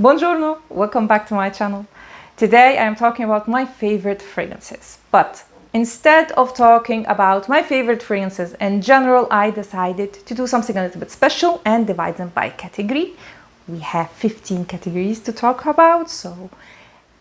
Buongiorno, welcome back to my channel. Today I am talking about my favorite fragrances, but instead of talking about my favorite fragrances in general, I decided to do something a little bit special and divide them by category. We have 15 categories to talk about, so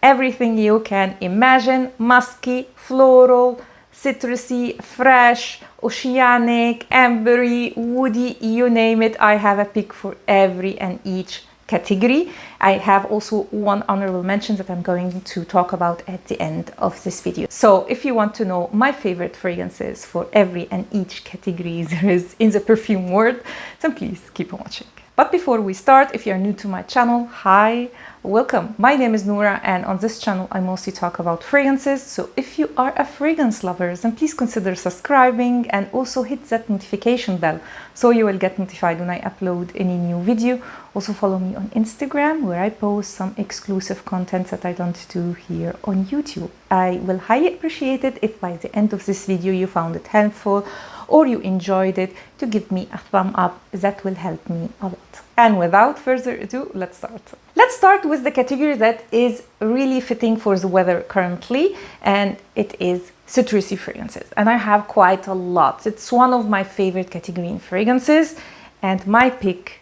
everything you can imagine: musky, floral, citrusy, fresh, oceanic, ambery, woody, you name it. I have a pick for every and each category. I have also one honorable mention that I'm going to talk about at the end of this video. So if you want to know my favorite fragrances for every and each category there is in the perfume world, then please keep on watching. But before we start, if you're new to my channel, hi, welcome. My name is Noura, and on this channel I mostly talk about fragrances. So if you are a fragrance lover, then please consider subscribing and also hit that notification bell so you will get notified when I upload any new video. Also follow me on Instagram, where I post some exclusive content that I don't do here on YouTube. I will highly appreciate it if by the end of this video you found it helpful or you enjoyed it, to give me a thumb up. That will help me a lot. And without further ado, let's start. Let's start with the category that is really fitting for the weather currently, and it is citrusy fragrances. And I have quite a lot. It's one of my favorite category in fragrances, and my pick,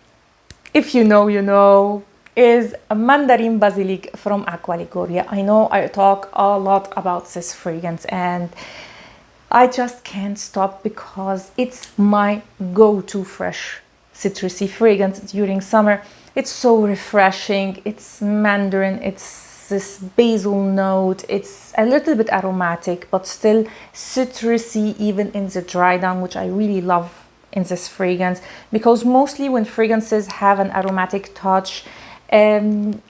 if you know, you know, is a Mandarin Basilic from Acqua Liguria. I know I talk a lot about this fragrance and I just can't stop because it's my go-to fresh citrusy fragrance during summer. It's so refreshing. It's mandarin, it's this basil note, it's a little bit aromatic but still citrusy even in the dry down, which I really love in this fragrance, because mostly when fragrances have an aromatic touch,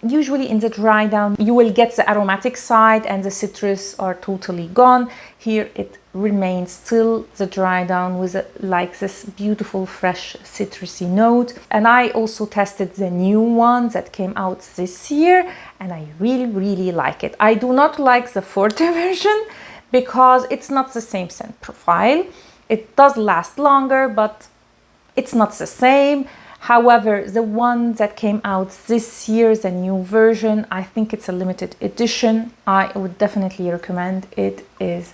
usually in the dry down you will get the aromatic side and the citrus are totally gone. Here it remains still the dry down with like this beautiful fresh citrusy note. And I also tested the new one that came out this year and I really like it. I do not like the Forte version because it's not the same scent profile. It does last longer, but it's not the same. However, the one that came out this year, the new version, I think it's a limited edition. I would definitely recommend. It is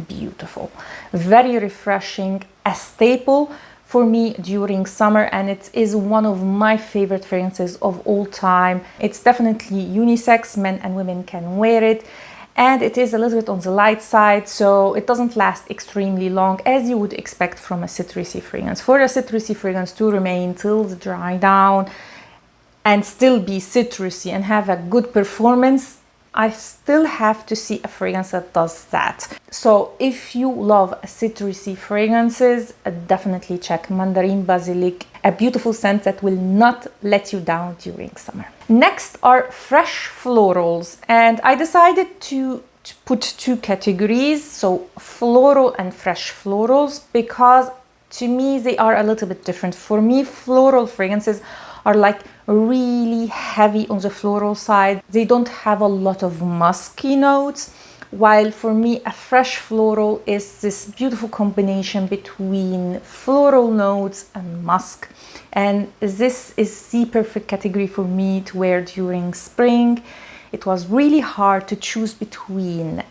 beautiful, very refreshing, a staple for me during summer, and it is one of my favorite fragrances of all time. It's definitely unisex, men and women can wear it. And it is a little bit on the light side, so it doesn't last extremely long as you would expect from a citrusy fragrance. For a citrusy fragrance to remain till the dry down and still be citrusy and have a good performance, I still have to see a fragrance that does that. So if you love citrusy fragrances, definitely check Mandarin Basilic, a beautiful scent that will not let you down during summer. Next are fresh florals, and I decided to put two categories, so floral and fresh florals, because to me they are a little bit different. For me, floral fragrances are like really heavy on the floral side. They don't have a lot of musky notes, while for me a fresh floral is this beautiful combination between floral notes and musk. And this is the perfect category for me to wear during spring. It was really hard to choose between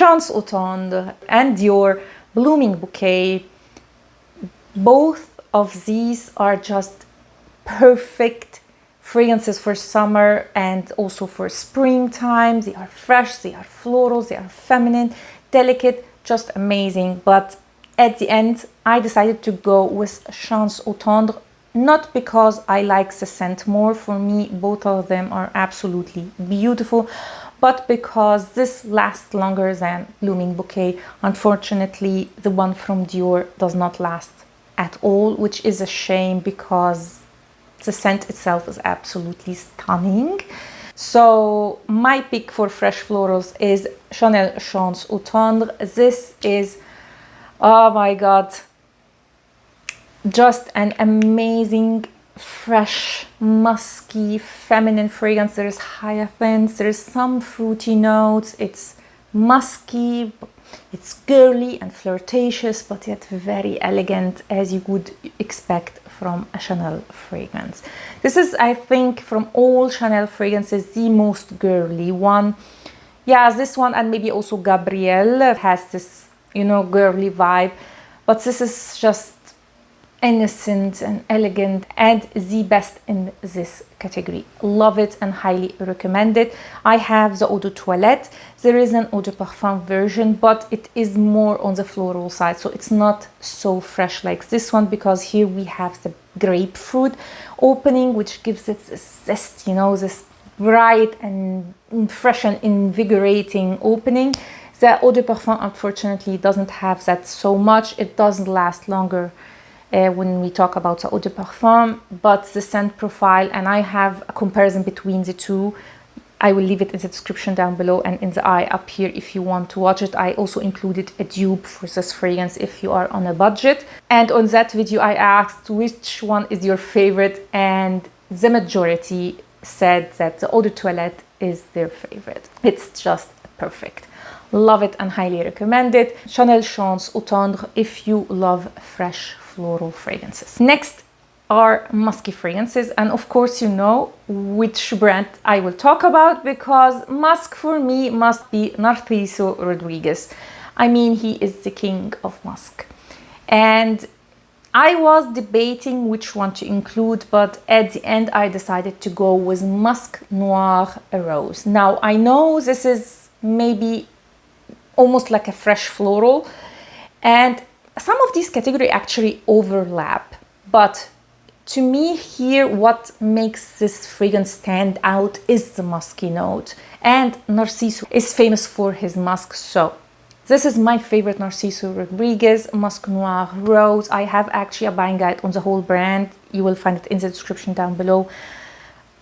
Au Tendre and Dior Blooming Bouquet. Both of these are just perfect fragrances for summer and also for springtime. They are fresh, they are floral, they are feminine, delicate, just amazing. But at the end I decided to go with Au Tendre, not because I like the scent more. For me both of them are absolutely beautiful, but because this lasts longer than Blooming Bouquet. Unfortunately, the one from Dior does not last at all, which is a shame because the scent itself is absolutely stunning. So my pick for fresh florals is Chanel Au Tendre. This is, oh my god, just an amazing, fresh, musky, feminine fragrance. There is hyacinth, there is some fruity notes. It's musky. It's girly and flirtatious, but yet very elegant, as you would expect from a Chanel fragrance. This is, I think, from all Chanel fragrances, the most girly one. Yeah, this one, and maybe also Gabrielle has this, you know, girly vibe, but this is just innocent and elegant and the best in this category. Love it and highly recommend it. I have the Eau de Toilette. There is an Eau de Parfum version, but it is more on the floral side, so it's not so fresh like this one, because here we have the grapefruit opening, which gives it this zest, you know, this bright and fresh and invigorating opening. The Eau de Parfum unfortunately doesn't have that so much. It doesn't last longer when we talk about the Eau de Parfum, but the scent profile, and I have a comparison between the two. I will leave it in the description down below and in the eye up here if you want to watch it. I also included a dupe for this fragrance if you are on a budget. And on that video I asked which one is your favorite, and the majority said that the Eau de Toilette is their favorite. It's just perfect. Love it and highly recommend it. Chanel Chance Au Tendre if you love fresh floral fragrances. Next are musky fragrances, and of course you know which brand I will talk about, because musk for me must be Narciso Rodriguez. I mean, he is the king of musk, and I was debating which one to include, but at the end I decided to go with Musc Noir Rose. Now I know this is maybe almost like a fresh floral, and some of these categories actually overlap, but to me here what makes this fragrance stand out is the musky note, and Narciso is famous for his musk, so this is my favorite Narciso Rodriguez Musc Noir Rose. I have actually a buying guide on the whole brand. You will find it in the description down below.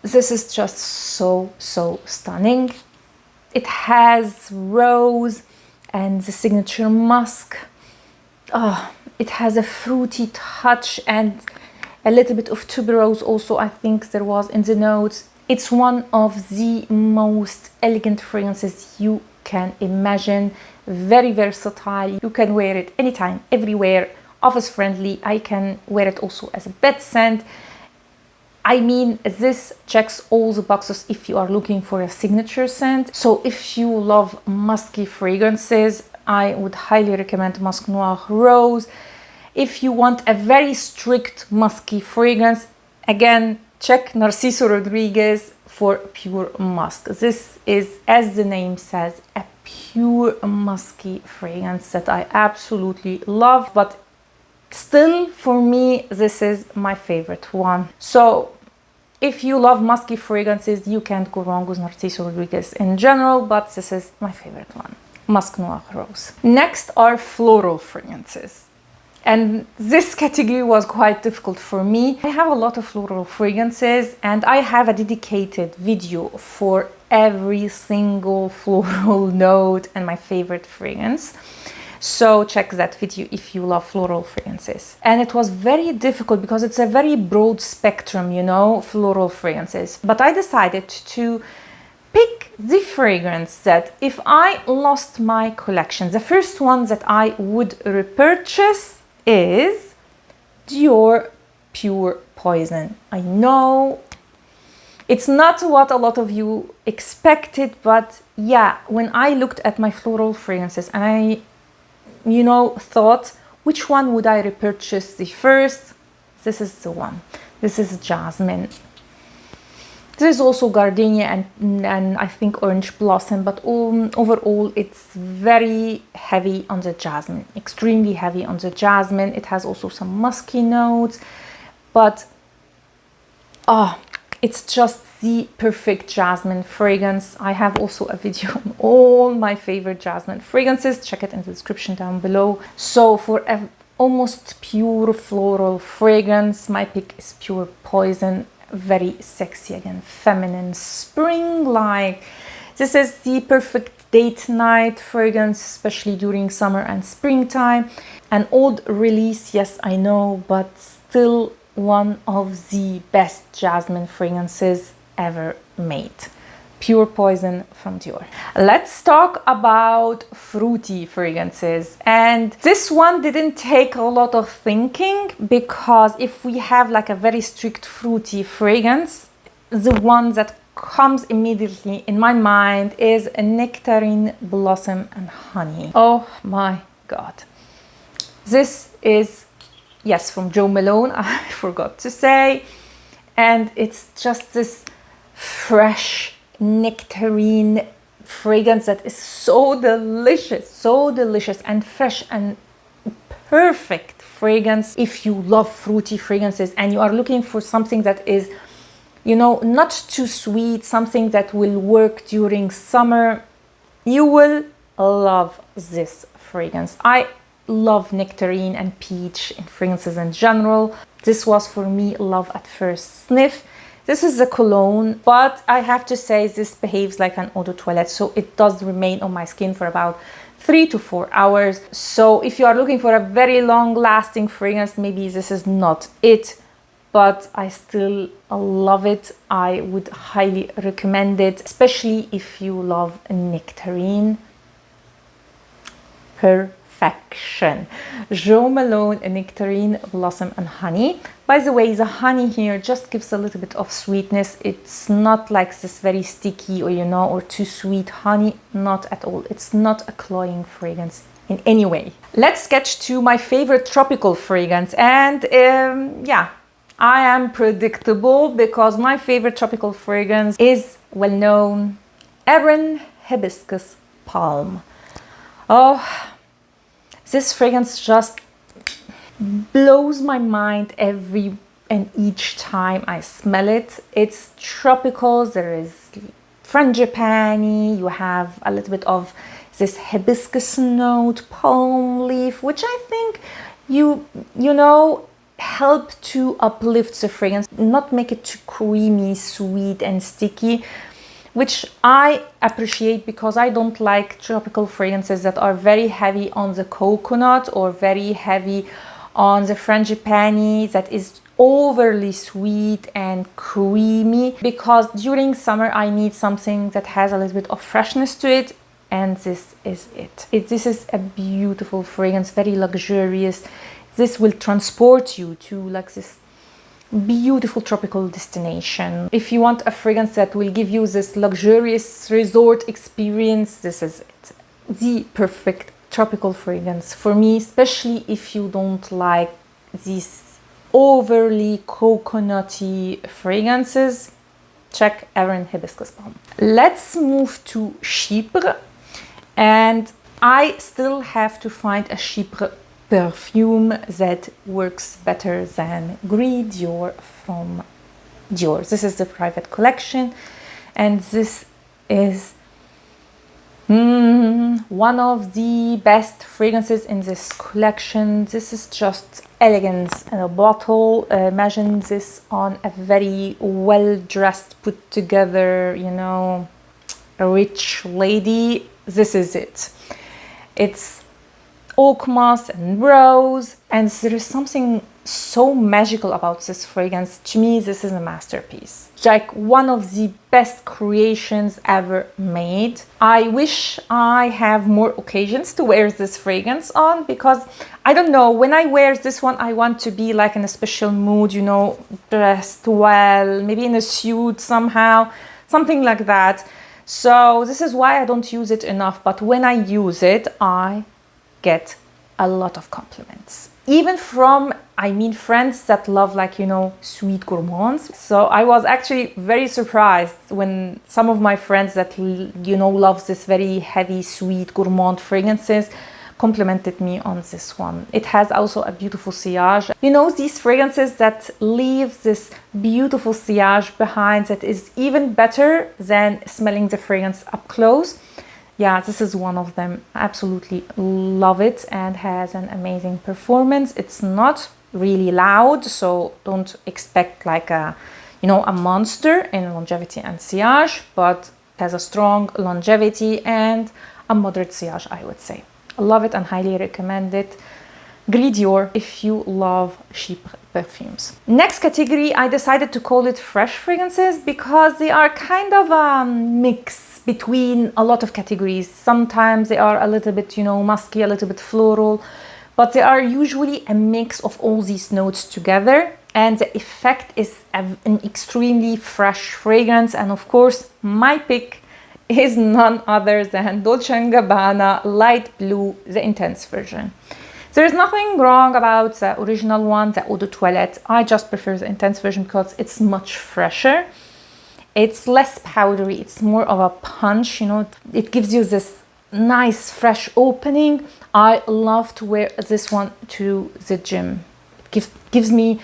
This is just so stunning. It has rose and the signature musk. Oh, it has a fruity touch and a little bit of tuberose also, I think there was in the notes. It's one of the most elegant fragrances you can imagine. Very versatile. You can wear it anytime, everywhere. Office friendly. I can wear it also as a bed scent. I mean, this checks all the boxes if you are looking for a signature scent. So if you love musky fragrances, I would highly recommend Musc Noir Rose. If you want a very strict musky fragrance, again, check Narciso Rodriguez for pure musk. This is, as the name says, a pure musky fragrance that I absolutely love, but still for me this is my favorite one. So if you love musky fragrances, you can't go wrong with Narciso Rodriguez in general, but this is my favorite one, Musc Noir Rose. Next are floral fragrances, and this category was quite difficult for me. I have a lot of floral fragrances and I have a dedicated video for every single floral note and my favorite fragrance. So check that video if you love floral fragrances. And it was very difficult because it's a very broad spectrum, you know, floral fragrances. But I decided to pick the fragrance that if I lost my collection, the first one that I would repurchase is Dior Pure Poison. I know it's not what a lot of you expected, but yeah, when I looked at my floral fragrances and I, you know, thought which one would I repurchase the first, this is the one. This is Jasmine. There is also gardenia and I think orange blossom, but overall it's very heavy on the jasmine, extremely heavy on the jasmine. It has also some musky notes, but it's just the perfect jasmine fragrance. I have also a video on all my favorite jasmine fragrances. Check it in the description down below. So for a almost pure floral fragrance, my pick is Pure Poison. Very sexy, again, feminine, spring-like. This is the perfect date night fragrance, especially during summer and springtime. An old release, yes, I know, but still one of the best jasmine fragrances ever made. Pure Poison from Dior. Let's talk about fruity fragrances. And this one didn't take a lot of thinking, because if we have like a very strict fruity fragrance, the one that comes immediately in my mind is a Nectarine Blossom and Honey. Oh my God. This is, yes, from Jo Malone, I forgot to say. And it's just this fresh nectarine fragrance that is so delicious and fresh and perfect fragrance. If you love fruity fragrances and you are looking for something that is, you know, not too sweet, something that will work during summer, you will love this fragrance. I love nectarine and peach in fragrances in general. This was for me love at first sniff. This is a cologne, but I have to say this behaves like an eau de toilette, so it does remain on my skin for about 3 to 4 hours. So if you are looking for a very long lasting fragrance, maybe this is not it, but I still love it. I would highly recommend it, especially if you love nectarine. Perfection. Jo Malone Nectarine Blossom and Honey. By the way, the honey here just gives a little bit of sweetness. It's not like this very sticky or, you know, or too sweet honey. Not at all. It's not a cloying fragrance in any way. Let's get to my favorite tropical fragrance. And yeah, I am predictable because my favorite tropical fragrance is well known, AERIN Hibiscus Palm. Oh, this fragrance just blows my mind every and each time I smell it. It's tropical, there is frangipani, you have a little bit of this hibiscus note, palm leaf, which I think you know, help to uplift the fragrance, not make it too creamy, sweet and sticky, which I appreciate because I don't like tropical fragrances that are very heavy on the coconut or very heavy on the frangipani, that is overly sweet and creamy, because during summer I need something that has a little bit of freshness to it, and this is it. This is a beautiful fragrance, very luxurious. This will transport you to like this beautiful tropical destination. If you want a fragrance that will give you this luxurious resort experience, this is it. The perfect tropical fragrance for me, especially if you don't like these overly coconutty fragrances. Check AERIN Hibiscus Palm. Let's move to Chypre, and I still have to find a Chypre perfume that works better than Gris Dior from Dior. This is the private collection, and this is one of the best fragrances in this collection. This is just elegance in a bottle. Imagine this on a very well-dressed, put together, you know, a rich lady. This is it. It's oak moss and rose, and there is something so magical about this fragrance. To me, this is a masterpiece, like one of the best creations ever made. I wish I have more occasions to wear this fragrance on, because I don't know, when I wear this one I want to be like in a special mood, you know, dressed well, maybe in a suit somehow, something like that. So this is why I don't use it enough, but when I use it I get a lot of compliments, even from, I mean, friends that love, like, you know, sweet gourmands. So I was actually very surprised when some of my friends that, you know, love this very heavy, sweet gourmand fragrances complimented me on this one. It has also a beautiful sillage. You know, these fragrances that leave this beautiful sillage behind that is even better than smelling the fragrance up close. Yeah, this is one of them. I absolutely love it, and has an amazing performance. It's not really loud, so don't expect like a, you know, a monster in longevity and sillage, but it has a strong longevity and a moderate sillage, I would say. I love it and highly recommend it. Gris Dior if you love cheap perfumes. Next category, I decided to call it fresh fragrances because they are kind of a mix between a lot of categories. Sometimes they are a little bit, you know, musky, a little bit floral, but they are usually a mix of all these notes together, and the effect is an extremely fresh fragrance. And of course, my pick is none other than Dolce & Gabbana Light Blue, the intense version. There is nothing wrong about the original one, the Eau de Toilette. I just prefer the intense version because it's much fresher. It's less powdery, it's more of a punch, you know. It gives you this nice fresh opening. I love to wear this one to the gym. It gives me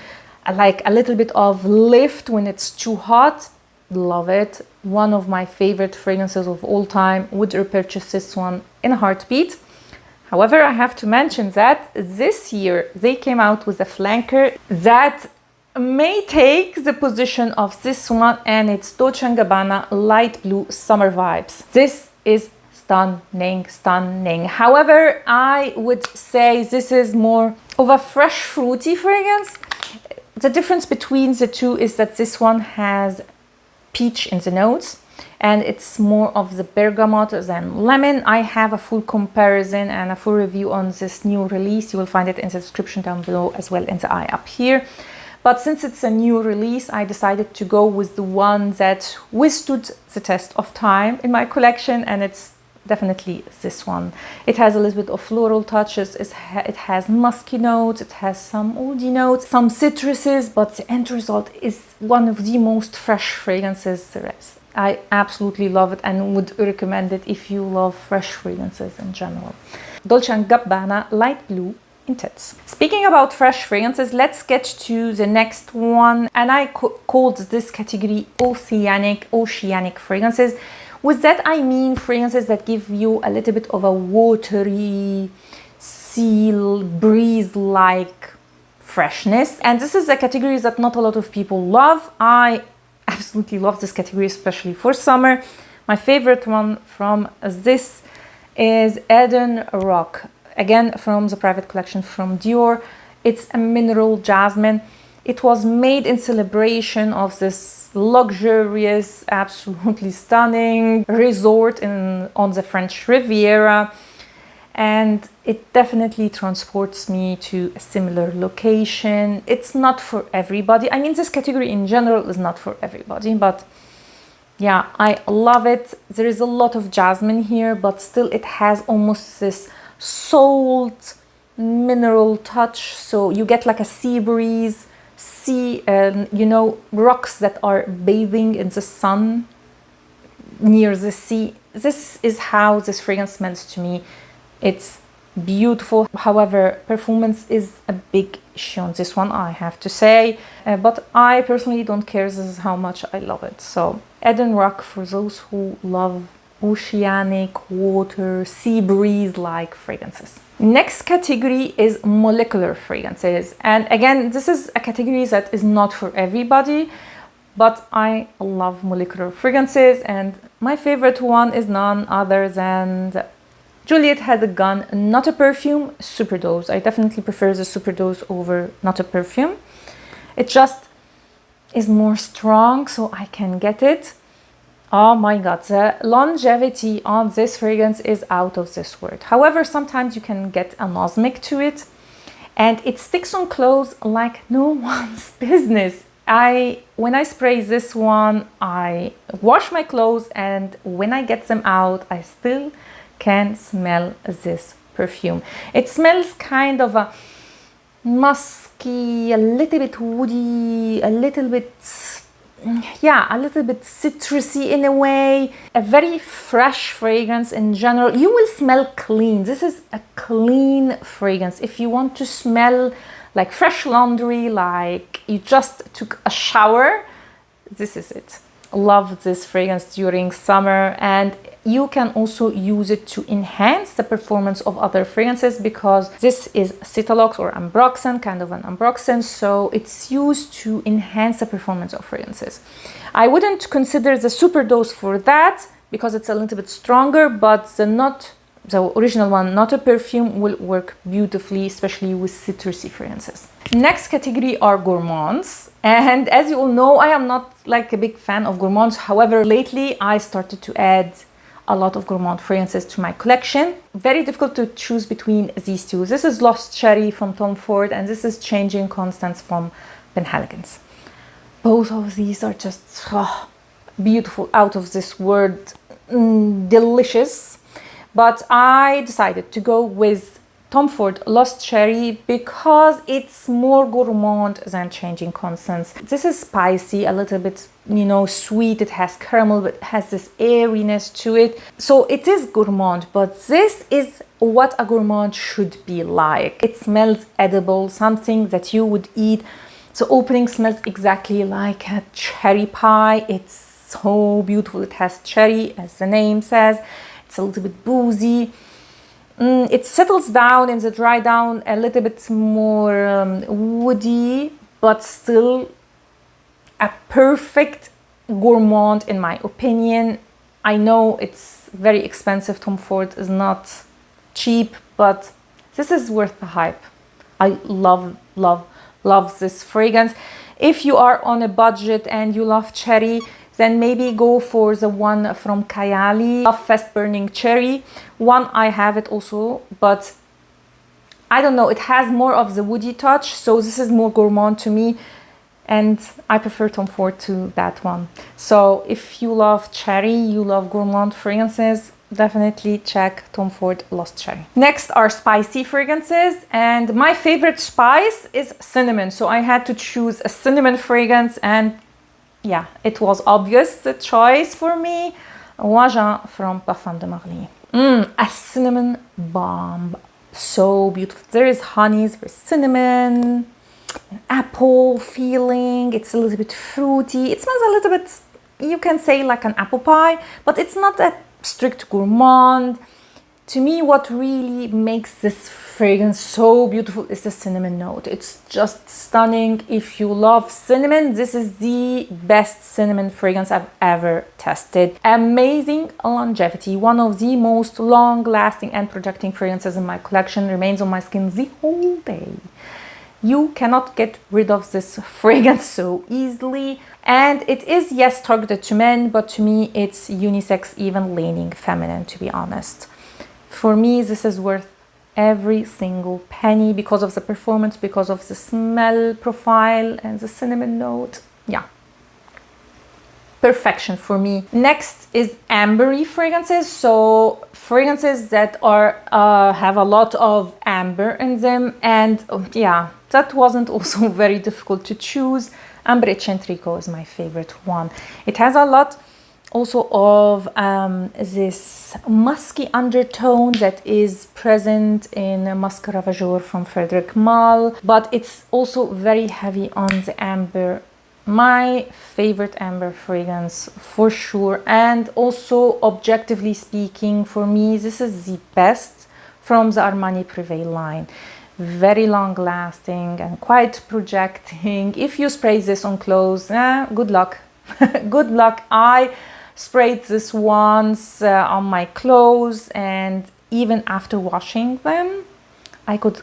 like a little bit of lift when it's too hot. Love it. One of my favorite fragrances of all time. Would repurchase this one in a heartbeat. However, I have to mention that this year they came out with a flanker that may take the position of this one, and it's Dolce & Gabbana Light Blue Summer Vibes. This is stunning, stunning. However, I would say this is more of a fresh fruity fragrance. The difference between the two is that this one has peach in the notes, and it's more of the bergamot than lemon. I have a full comparison and a full review on this new release. You will find it in the description down below as well in the eye up here. But since it's a new release, I decided to go with the one that withstood the test of time in my collection, and it's definitely this one. It has a little bit of floral touches, it has musky notes, it has some oudie notes, some citruses, but the end result is one of the most fresh fragrances there is. I absolutely love it and would recommend it if you love fresh fragrances in general. Dolce & Gabbana Light Blue Intense. Speaking about fresh fragrances, let's get to the next one, and I called this category oceanic fragrances. With that I mean fragrances that give you a little bit of a watery, sea breeze-like freshness, and this is a category that not a lot of people love. I absolutely love this category, especially for summer. My favorite one from this is Eden Rock, again from the private collection from Dior. It's a mineral jasmine. It was made in celebration of this luxurious, absolutely stunning resort on the French Riviera, and it definitely transports me to a similar location. It's not for everybody. I mean, this category in general is not for everybody, but yeah, I love it. There is a lot of jasmine here, but still it has almost this salt mineral touch, so you get like a sea breeze, you know, rocks that are bathing in the sun near the sea. This is how this fragrance smells to me. It's beautiful. However, performance is a big issue on this one, I have to say, but I personally don't care. This is how much I love it. So Eden Rock for those who love oceanic water, sea breeze like fragrances. Next category is molecular fragrances, and again, this is a category that is not for everybody, but I love molecular fragrances, and my favorite one is none other than Juliette Had a Gun Not a Perfume Superdose. I definitely prefer the Superdose over Not a Perfume. It just is more strong, so I can get it. Oh my god, the longevity on this fragrance is out of this world. However, sometimes you can get a anosmic to it, and it sticks on clothes like no one's business. When I spray this one, I wash my clothes, and when I get them out, I still can smell this perfume. It smells kind of a musky, a little bit woody, a little bit citrusy in a way. A very fresh fragrance in general. You will smell clean. This is a clean fragrance. If you want to smell like fresh laundry, like you just took a shower, this is it. Love this fragrance during summer, and you can also use it to enhance the performance of other fragrances, because this is Citalox or Ambroxan, kind of an Ambroxan, so it's used to enhance the performance of fragrances. I wouldn't consider the Superdose for that because it's a little bit stronger, but the the original one, not a perfume, will work beautifully, especially with citrusy fragrances. Next category are gourmands. And as you all know, I am not like a big fan of gourmands. However, lately I started to add a lot of gourmand fragrances to my collection. Very difficult to choose between these two. This is Lost Cherry from Tom Ford, and this is Changing Constance from Penhaligon's. Both of these are just beautiful, out of this world, delicious. But I decided to go with Tom Ford Lost Cherry because it's more gourmand than Changing Constance. This is spicy, a little bit, you know, sweet. It has caramel, but it has this airiness to it. So it is gourmand, but this is what a gourmand should be like. It smells edible, something that you would eat. So opening smells exactly like a cherry pie. It's so beautiful. It has cherry, as the name says. It's a little bit boozy. It settles down in the dry down a little bit more woody, but still a perfect gourmand in my opinion. I know it's very expensive. Tom Ford is not cheap, but this is worth the hype. I love this fragrance. If you are on a budget and you love cherry, then maybe go for the one from Kayali, Fast Burning Cherry. One, I have it also, but I don't know, it has more of the woody touch, so this is more gourmand to me, and I prefer Tom Ford to that one. So if you love cherry, you love gourmand fragrances, definitely check Tom Ford Lost Cherry. Next are spicy fragrances, and my favorite spice is cinnamon, so I had to choose a cinnamon fragrance, and yeah, it was obvious the choice for me. Wajan from Parfum de Marly. A cinnamon bomb. So beautiful. There is honeys, there's cinnamon, an apple feeling. It's a little bit fruity. It smells a little bit, you can say, like an apple pie, but it's not a strict gourmand. To me, what really makes this fragrance so beautiful is the cinnamon note. It's just stunning. If you love cinnamon, this is the best cinnamon fragrance I've ever tested. Amazing longevity. One of the most long-lasting and projecting fragrances in my collection. Remains on my skin the whole day. You cannot get rid of this fragrance so easily. And it is, yes, targeted to men, but to me, it's unisex, even leaning feminine, to be honest. For me, this is worth every single penny because of the performance, because of the smell profile and the cinnamon note. Yeah, perfection for me. Next is ambery fragrances. So fragrances that are have a lot of amber in them, and yeah, that wasn't also very difficult to choose. Ambre Eccentrico is my favorite one. It has a lot also of this musky undertone that is present in Musc Ravageur from Frederic Malle, but it's also very heavy on the amber. My favorite amber fragrance for sure, and also objectively speaking, for me this is the best from the Armani Privé line. Very long lasting and quite projecting. If you spray this on clothes, good luck. Good luck. I sprayed this once on my clothes, and even after washing them, I could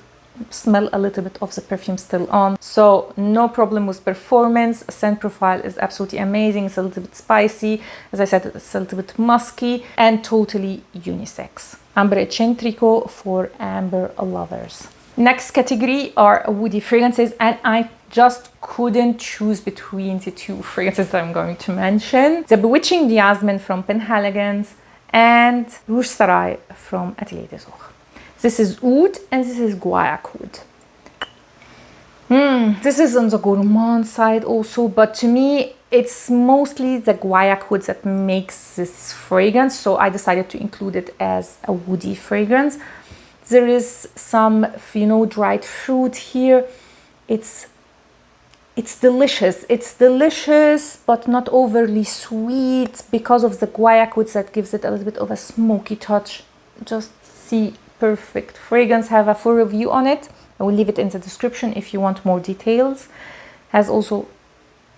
smell a little bit of the perfume still on. So no problem with performance. Scent profile is absolutely amazing. It's a little bit spicy. As I said, it's a little bit musky and totally unisex. Ambre Eccentrico for amber lovers. Next category are woody fragrances, and I just couldn't choose between the two fragrances that I'm going to mention. The Bewitching Yasmine from Penhaligon's and Rouge Saray from Atelier des Ors. This is oud and this is guaiac oud. This is on the gourmand side also, but to me it's mostly the guaiac oud that makes this fragrance, so I decided to include it as a woody fragrance. There is some, you know, dried fruit here. It's delicious. It's delicious, but not overly sweet because of the guaiac wood that gives it a little bit of a smoky touch. Just see, perfect fragrance. Have a full review on it. I will leave it in the description if you want more details. Has also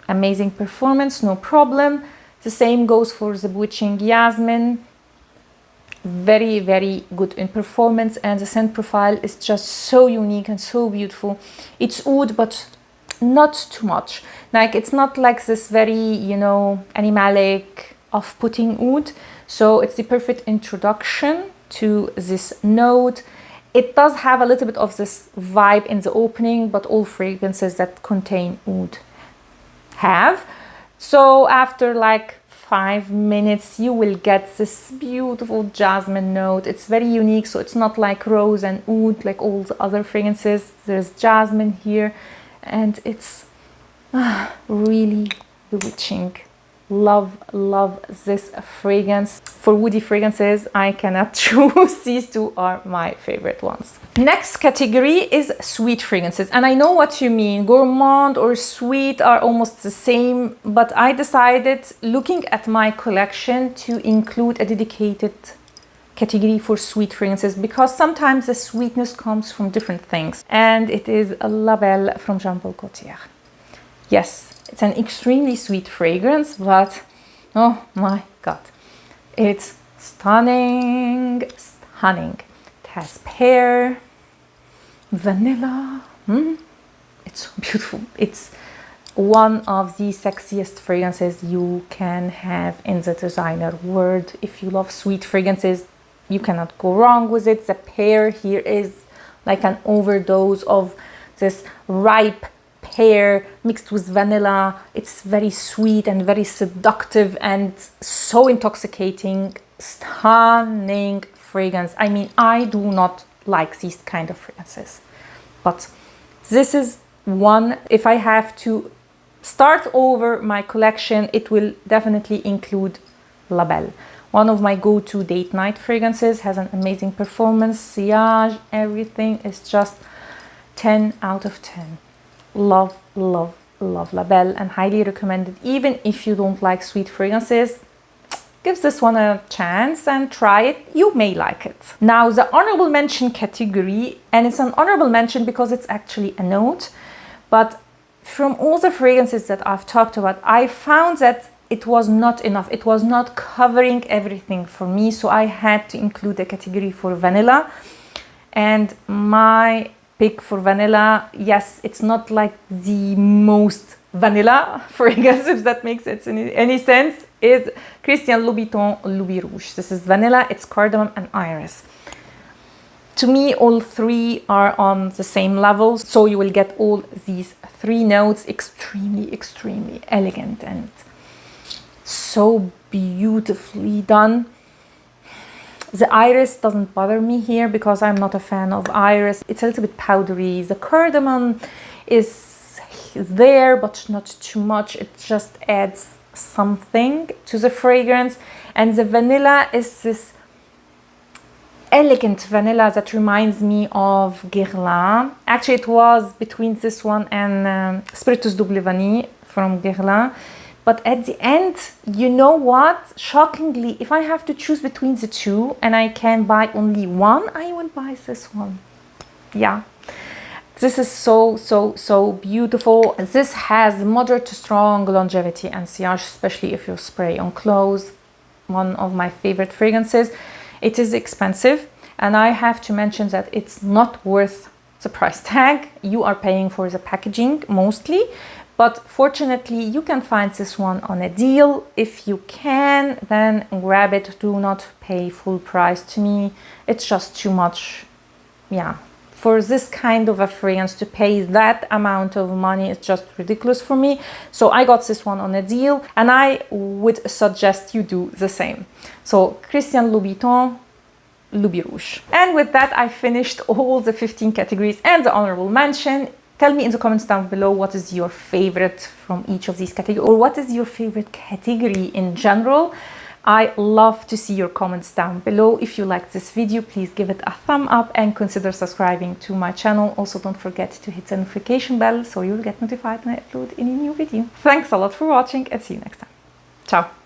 amazing performance, no problem. The same goes for the Bewitching Yasmine. very, very good in performance, and the scent profile is just so unique and so beautiful. It's oud, but not too much. Like, it's not like this very, you know, animalic, off-putting oud. So it's the perfect introduction to this note. It does have a little bit of this vibe in the opening, but all fragrances that contain oud have. So after like 5 minutes, you will get this beautiful jasmine note. It's very unique, so it's not like rose and oud like all the other fragrances. There's jasmine here, and it's really bewitching. Love this fragrance. For woody fragrances, I cannot choose. These two are my favorite ones. Next category is sweet fragrances, and I know what you mean. Gourmand or sweet are almost the same, but I decided, looking at my collection, to include a dedicated category for sweet fragrances, because sometimes the sweetness comes from different things, and it is a La Belle from Jean Paul Gaultier. Yes, it's an extremely sweet fragrance, but oh my god, it's stunning, stunning. It has pear, vanilla. It's so beautiful. It's one of the sexiest fragrances you can have in the designer world. If you love sweet fragrances, you cannot go wrong with it. The pear here is like an overdose of this ripe pear mixed with vanilla. It's very sweet and very seductive and so intoxicating. Stunning fragrance. I mean, I do not like these kind of fragrances, but this is one. If I have to start over my collection, it will definitely include La Belle. One of my go-to date night fragrances. Has an amazing performance, sillage, everything is just 10 out of 10. Love La Belle, and highly recommended. Even if you don't like sweet fragrances, give this one a chance and try it. You may like it. Now, the honorable mention category, and it's an honorable mention because it's actually a note, but from all the fragrances that I've talked about, I found that it was not enough. It was not covering everything for me, so I had to include a category for vanilla. And my pick for vanilla, yes, it's not like the most vanilla fragrance, if that makes any sense, is Christian Louboutin Louis Rouge. This is vanilla, it's cardamom and iris. To me, all three are on the same level, so you will get all these three notes. Extremely, extremely elegant and so beautifully done. The iris doesn't bother me here because I'm not a fan of iris. It's a little bit powdery. The cardamom is there, but not too much. It just adds something to the fragrance. And the vanilla is this elegant vanilla that reminds me of Guerlain. Actually, it was between this one and Spiritus Double Vanille from Guerlain. But at the end, you know what? Shockingly, if I have to choose between the two and I can buy only one, I will buy this one. Yeah. This is so beautiful. This has moderate to strong longevity and sillage, especially if you spray on clothes. One of my favorite fragrances. It is expensive, and I have to mention that it's not worth the price tag. You are paying for the packaging mostly. But fortunately, you can find this one on a deal. If you can, then grab it. Do not pay full price. To me, it's just too much. Yeah, for this kind of a fragrance to pay that amount of money, it's just ridiculous for me. So I got this one on a deal, and I would suggest you do the same. So Christian Louboutin Louis Rouge. And with that, I finished all the 15 categories and the honorable mention. Tell me in the comments down below what is your favorite from each of these categories, or what is your favorite category in general. I love to see your comments down below. If you liked this video, please give it a thumb up and consider subscribing to my channel. Also, don't forget to hit the notification bell so you'll get notified when I upload any new video. Thanks a lot for watching and see you next time. Ciao!